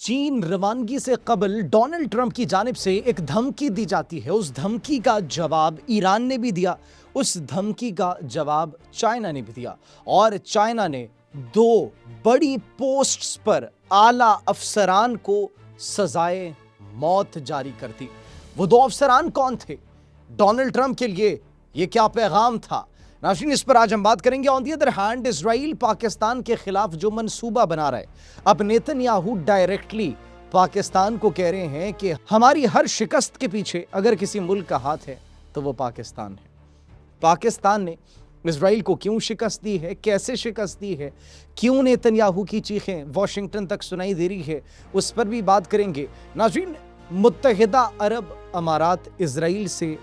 चीन रवानगी से कबल डोनाल्ड ट्रंप की जानिब से एक धमकी दी जाती है। उस धमकी का जवाब ईरान ने भी दिया, उस धमकी का जवाब चाइना ने भी दिया और चाइना ने दो बड़ी पोस्ट्स पर आला अफसरान को सजाए मौत जारी कर दी। वो दो अफसरान कौन थे? डोनाल्ड ट्रंप के लिए ये क्या पैगाम था? नाज़रीन, इस पर आज हम बात करेंगे। On the other hand, Israel Pakistan के खिलाफ जो मंसूबा बना रहा है, अब नेतन्याहू डायरेक्टली पाकिस्तान को कह रहे हैं कि हमारी हर शिकस्त के पीछे अगर किसी मुल्क का हाथ है तो वो पाकिस्तान है। पाकिस्तान ने इजराइल को क्यों शिकस्त दी है, कैसे शिकस्त दी है, क्यों नेतन्याहू की चीखें वॉशिंगटन तक सुनाई दे रही है, उस पर भी बात करेंगे। नाज़रीन, मुत्तहिदा अरब अमारात इजराइल से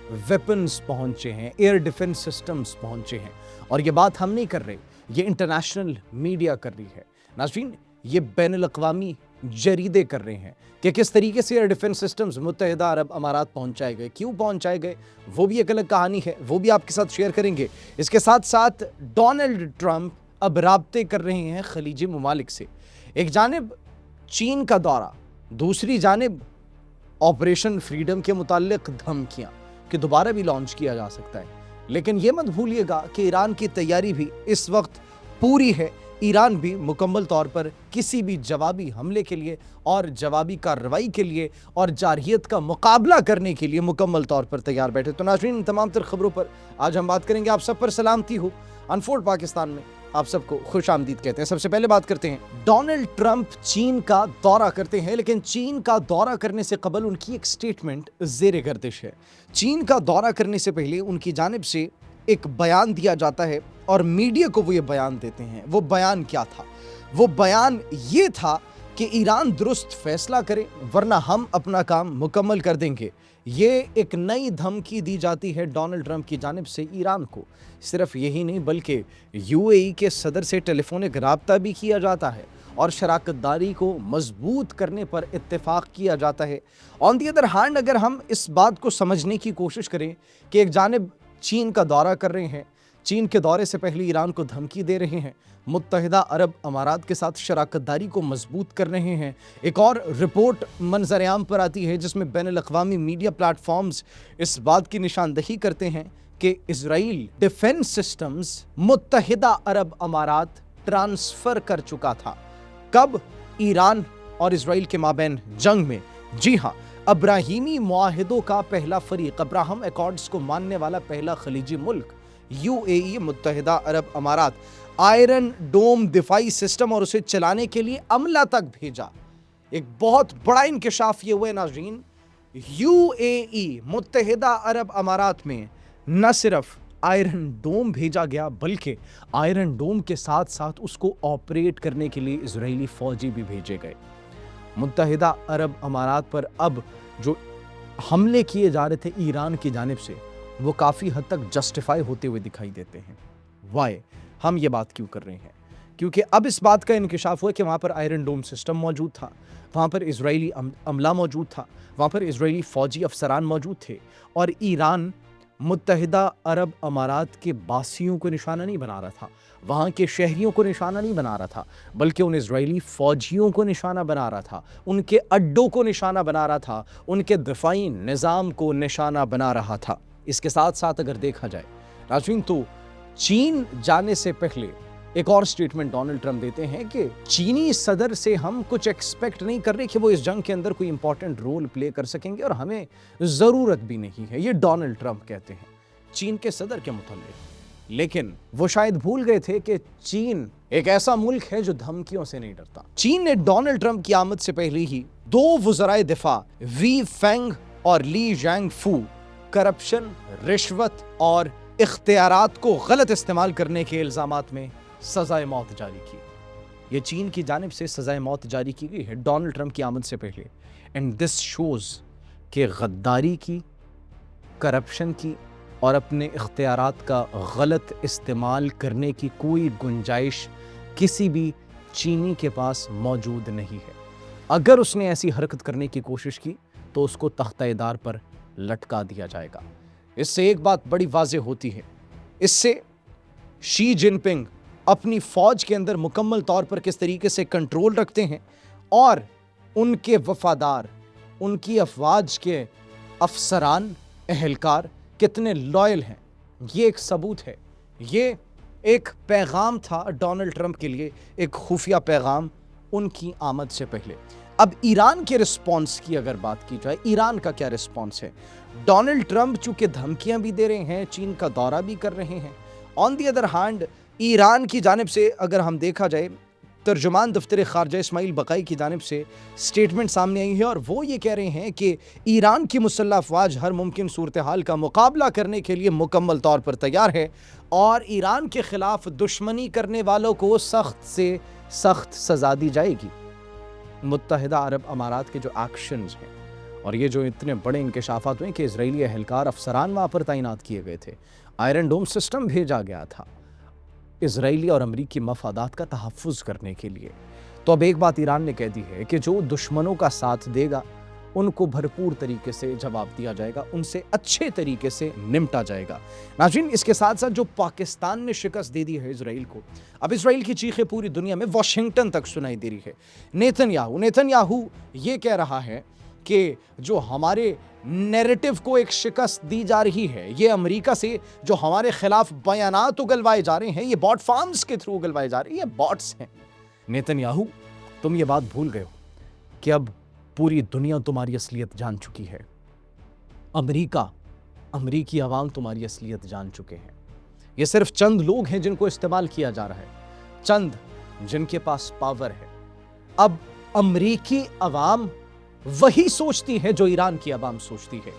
वेपन्स पहुंचे हैं, एयर डिफेंस सिस्टम्स पहुंचे हैं और ये बात हम नहीं कर रहे, ये इंटरनेशनल मीडिया कर रही है। नाज़रीन, ये बैनुल-अक़वामी जरीदे कर रहे हैं कि किस तरीके से एयर डिफेंस सिस्टम्स मुत्तहिदा अरब अमारात पहुंचाए गए, क्यों पहुंचाए गए, वो भी एक अलग कहानी है, वो भी आपके साथ शेयर करेंगे। इसके साथ साथ डोनाल्ड ट्रंप अब राब्ते कर रहे हैं खलीजी ममालिक से। एक जानिब चीन का दौरा, दूसरी जानिब ऑपरेशन फ्रीडम के मुताल्लिक धमकियां कि दोबारा भी लॉन्च किया जा सकता है। लेकिन ये मत भूलिएगा कि ईरान की तैयारी भी इस वक्त पूरी है। ईरान भी मुकम्मल तौर पर किसी भी जवाबी हमले के लिए और जवाबी कार्रवाई के लिए और जारहियत का मुकाबला करने के लिए मुकम्मल तौर पर तैयार बैठे। तो नाज़रीन, तमाम तर खबरों पर आज हम बात करेंगे। आप सब पर सलामती हो। अनफोल्ड पाकिस्तान में आप सबको खुश आमदीद कहते हैं। सबसे पहले बात करते हैं, डोनाल्ड ट्रंप चीन का दौरा करते हैं, लेकिन चीन का दौरा करने से कबल उनकी एक स्टेटमेंट ज़ेरे गर्दिश है। चीन का दौरा करने से पहले उनकी जानिब से एक बयान दिया जाता है और मीडिया को वो ये बयान देते हैं। वो बयान क्या था? वो बयान ये था कि ईरान दुरुस्त फैसला करे वरना हम अपना काम मुकम्मल कर देंगे। ये एक नई धमकी दी जाती है डोनाल्ड ट्रंप की जानिब से ईरान को। सिर्फ यही नहीं बल्कि यूएई के सदर से टेलीफोनिक राब्ता भी किया जाता है और शराकतदारी को मजबूत करने पर इत्तेफाक किया जाता है। ऑन दी अदर हैंड, अगर हम इस बात को समझने की कोशिश करें कि एक जानिब चीन का दौरा कर रहे हैं, चीन के दौरे से पहले ईरान को धमकी दे रहे हैं, मुत्तहिदा अरब अमारात के साथ शराकतदारी को मजबूत कर रहे हैं, एक और रिपोर्ट मंजर-ए-आम पर आती है जिसमें बैनुल-अक़वामी मीडिया प्लेटफॉर्म्स इस बात की निशानदही करते हैं कि इजराइल डिफेंस सिस्टम्स मुत्तहिदा अरब अमारात ट्रांसफ़र कर चुका था। कब? ईरान और इजराइल के माबैन जंग में। जी हाँ, अब्राहीमी मुआहिदों का पहला फरीक, अब्राहम एकॉर्ड्स को मानने वाला पहला खलीजी मुल्क यूएई, मुत्तहिदा अरब अमारात, आयरन डोम दिफाई सिस्टम और उसे चलाने के लिए अमला तक भेजा। एक बहुत बड़ा इंकशाफ ये हुआ नाज़रीन, यूएई, मुत्तहिदा अरब अमारात में न सिर्फ आयरन डोम भेजा गया बल्कि आयरन डोम के साथ साथ उसको ऑपरेट करने के लिए इजरायली फौजी भी भेजे गए। मुत्तहिदा अरब अमारात पर अब जो हमले किए जा रहे थे ईरान की जानिब से, वो काफ़ी हद तक जस्टिफाई होते हुए दिखाई देते हैं। वाई? हम ये बात क्यों कर रहे हैं? क्योंकि अब इस बात का इंकशाफ हुआ कि वहाँ पर आयरन डोम सिस्टम मौजूद था, वहाँ पर इजरायली अमला मौजूद था, वहाँ पर इजरायली फ़ौजी अफसरान मौजूद थे और ईरान मुत्तहिदा अरब अमारात के बासियों को निशाना नहीं बना रहा था, वहाँ के शहरियों को निशाना नहीं बना रहा था, बल्कि उन इजरायली फ़ौजियों को निशाना बना रहा था, उनके अड्डों को निशाना बना रहा था, उनके दिफाई निज़ाम को निशाना बना रहा था। इसके साथ साथ अगर देखा जाए नाज़रीन, तो चीन जाने से पहले एक और स्टेटमेंट डोनाल्ड ट्रंप देते हैं कि चीनी सदर से हम कुछ एक्सपेक्ट नहीं कर रहे कि वो इस जंग के अंदर कोई इंपॉर्टेंट रोल प्ले कर सकेंगे और हमें ज़रूरत भी नहीं है। ये डोनाल्ड ट्रंप कहते हैं चीन के सदर के मुताल्लिक। लेकिन वो शायद भूल गए थे कि चीन एक ऐसा मुल्क है जो धमकियों से नहीं डरता। चीन ने डोनाल्ड ट्रंप की आमद से पहले ही दो वज़राए दिफा वी फेंग और ली जैंगफू करप्शन, रिश्वत और इख्तियारात को गलत इस्तेमाल करने के इल्ज़ामात में सज़ाए मौत जारी की। ये चीन की जानिब से सज़ाए मौत जारी की गई है डोनाल्ड ट्रंप की आमद से पहले। एंड दिस शोज़ कि गद्दारी की, करप्शन की और अपने इख्तियारात का गलत इस्तेमाल करने की कोई गुंजाइश किसी भी चीनी के पास मौजूद नहीं है। अगर उसने ऐसी हरकत करने की कोशिश की तो उसको तख्ता-ए-दार पर लटका दिया जाएगा। इससे एक बात बड़ी वाज़ेह होती है, इससे शी जिनपिंग अपनी फ़ौज के अंदर मुकम्मल तौर पर किस तरीके से कंट्रोल रखते हैं और ان کے وفادار، ان کی افواج کے افسران، اہلکار کتنے لائل ہیں، یہ ایک ثبوت ہے۔ یہ ایک پیغام تھا ڈونلڈ ٹرمپ کے لیے، ایک خفیہ پیغام ان کی آمد سے پہلے۔ اب ایران کے رسپانس کی اگر بات کی جائے، ایران کا کیا رسپانس ہے؟ ڈونلڈ ٹرمپ چونکہ دھمکیاں بھی دے رہے ہیں، چین کا دورہ بھی کر رہے ہیں، آن دی ادر ہینڈ ایران کی جانب سے اگر ہم دیکھا جائے، ترجمان دفتر خارجہ اسماعیل بقائی کی جانب سے سٹیٹمنٹ سامنے آئی ہے، اور وہ یہ کہہ رہے ہیں کہ ایران کی مسلح افواج ہر ممکن صورتحال کا مقابلہ کرنے کے لیے مکمل طور پر تیار ہے، اور ایران کے خلاف دشمنی کرنے والوں کو سخت سے سخت سزا دی جائے گی۔ متحدہ عرب امارات کے جو ایکشنز ہیں اور یہ جو اتنے بڑے انکشافات ہوئے کہ اسرائیلی اہلکار افسران وہاں پر تعینات کیے گئے تھے، آئرن ڈوم سسٹم بھیجا گیا تھا اسرائیلی اور امریکی مفادات کا تحفظ کرنے کے لیے، تو اب ایک بات ایران نے کہہ دی ہے کہ جو دشمنوں کا ساتھ دے گا ان کو بھرپور طریقے سے جواب دیا جائے گا، ان سے اچھے طریقے سے نمٹا جائے گا۔ ناظرین، اس کے ساتھ ساتھ جو پاکستان نے شکست دے دی ہے اسرائیل کو، اب اسرائیل کی چیخیں پوری دنیا میں واشنگٹن تک سنائی دے رہی ہے۔ نیتن یاہو یہ کہہ رہا ہے کہ جو ہمارے نیریٹو کو ایک شکست دی جا رہی ہے، یہ امریکہ سے جو ہمارے خلاف بیانات اگلوائے جا رہے ہیں، یہ باٹ فارمز کے تھرو اگلوائے جا رہے ہیں، یہ باٹس ہیں۔ نیتن یاہو، تم یہ بات بھول گئے ہو کہ اب پوری دنیا تمہاری اصلیت جان چکی ہے، امریکی عوام تمہاری اصلیت جان چکے ہیں۔ یہ صرف چند لوگ ہیں جن کو استعمال کیا جا رہا ہے، چند جن کے پاس پاور ہے۔ اب امریکی عوام وہی سوچتی ہے جو ایران کی عوام سوچتی ہے،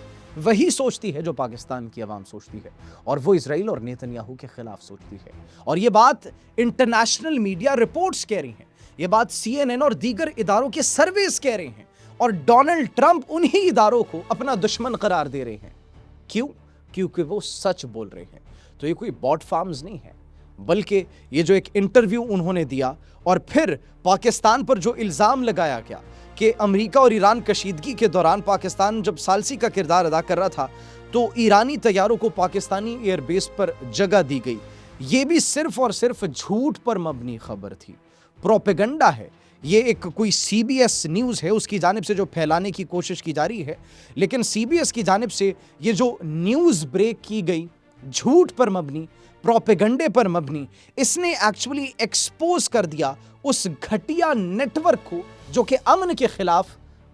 وہی سوچتی ہے جو پاکستان کی عوام سوچتی ہے، اور وہ اسرائیل اور نیتن یاہو کے خلاف سوچتی ہے۔ اور یہ بات انٹرنیشنل میڈیا رپورٹس کہہ رہی ہیں، یہ بات CNN اور دیگر اداروں کے سرویز کہہ رہے ہیں، اور ڈونلڈ ٹرمپ انہی اداروں کو اپنا دشمن قرار دے رہے ہیں۔ کیوں؟ کیونکہ وہ سچ بول رہے ہیں۔ تو یہ کوئی باٹ فارمز نہیں ہے، بلکہ یہ جو ایک انٹرویو انہوں نے دیا اور پھر پاکستان پر جو الزام لگایا گیا کہ امریکہ اور ایران کشیدگی کے دوران پاکستان جب ثالثی کا کردار ادا کر رہا تھا تو ایرانی طیاروں کو پاکستانی ایئر بیس پر جگہ دی گئی، یہ بھی صرف اور صرف جھوٹ پر مبنی خبر تھی، پروپیگنڈا ہے۔ یہ ایک کوئی CBS نیوز ہے، اس کی جانب سے جو پھیلانے کی کوشش کی جا رہی ہے، لیکن CBS کی جانب سے یہ جو نیوز بریک کی گئی جھوٹ پر مبنی، پروپیگنڈے پر مبنی، اس نے ایکچولی ایکسپوز کر دیا اس گھٹیا نیٹ ورک کو جو کہ امن کے خلاف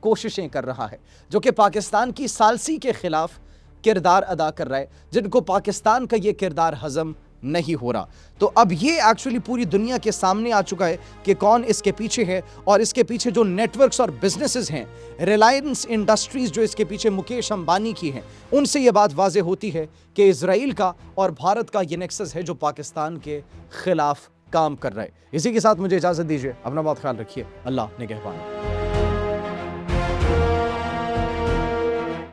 کوششیں کر رہا ہے، جو کہ پاکستان کی ثالثی کے خلاف کردار ادا کر رہا ہے، جن کو پاکستان کا یہ کردار ہضم نہیں ہو رہا۔ تو اب یہ ایکچولی پوری دنیا کے سامنے آ چکا ہے کہ کون اس کے پیچھے ہے، اور اس کے پیچھے جو نیٹ ورکس اور بزنسز ہیں، ریلائنس انڈسٹریز جو اس کے پیچھے مکیش امبانی کی ہیں، ان سے یہ بات واضح ہوتی ہے کہ اسرائیل کا اور بھارت کا یہ نیکسس ہے جو پاکستان کے خلاف کام کر رہا ہے۔ اسی کے ساتھ مجھے اجازت دیجیے، اپنا بہت خیال رکھیے، اللہ نگہبان۔